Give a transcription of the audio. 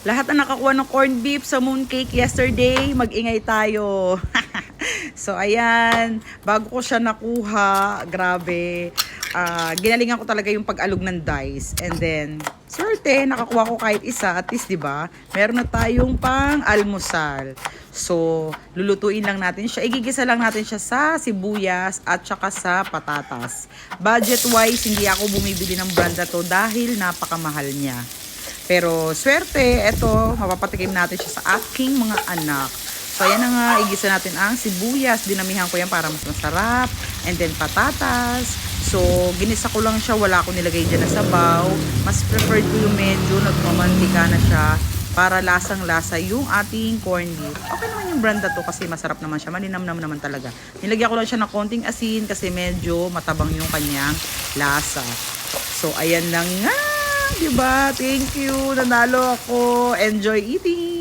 Lahat na nakakuha ng corned beef sa mooncake yesterday, mag-ingay tayo. So, ayan. Bago ko siya nakuha, grabe. Ginalingan ko talaga yung pag-alog ng dice. And then, swerte, nakakuha ko kahit isa. At least, di ba? Meron na tayong pang-almusal. So, lulutuin lang natin siya. Igigisa lang natin siya sa sibuyas at saka sa patatas. Budget-wise, hindi ako bumibili ng brand na to dahil napakamahal niya. Pero swerte, eto, mapapatikim natin siya sa aking mga anak. So, ayan na nga, igisa natin ang sibuyas. Dinamihan ko yan para mas masarap. And then, patatas. So, ginisa ko lang siya. Wala ko nilagay dyan na sabaw. Mas preferred ko yung medyo nagmamantika na siya para lasang-lasa yung ating corned beef. Okay naman yung brand na to kasi masarap naman siya. Maninamnam naman talaga. Nilagyan ko lang siya ng konting asin kasi medyo matabang yung kanyang lasa. So, ayan na nga. Diba? Thank you. Nanalo ako. Enjoy eating.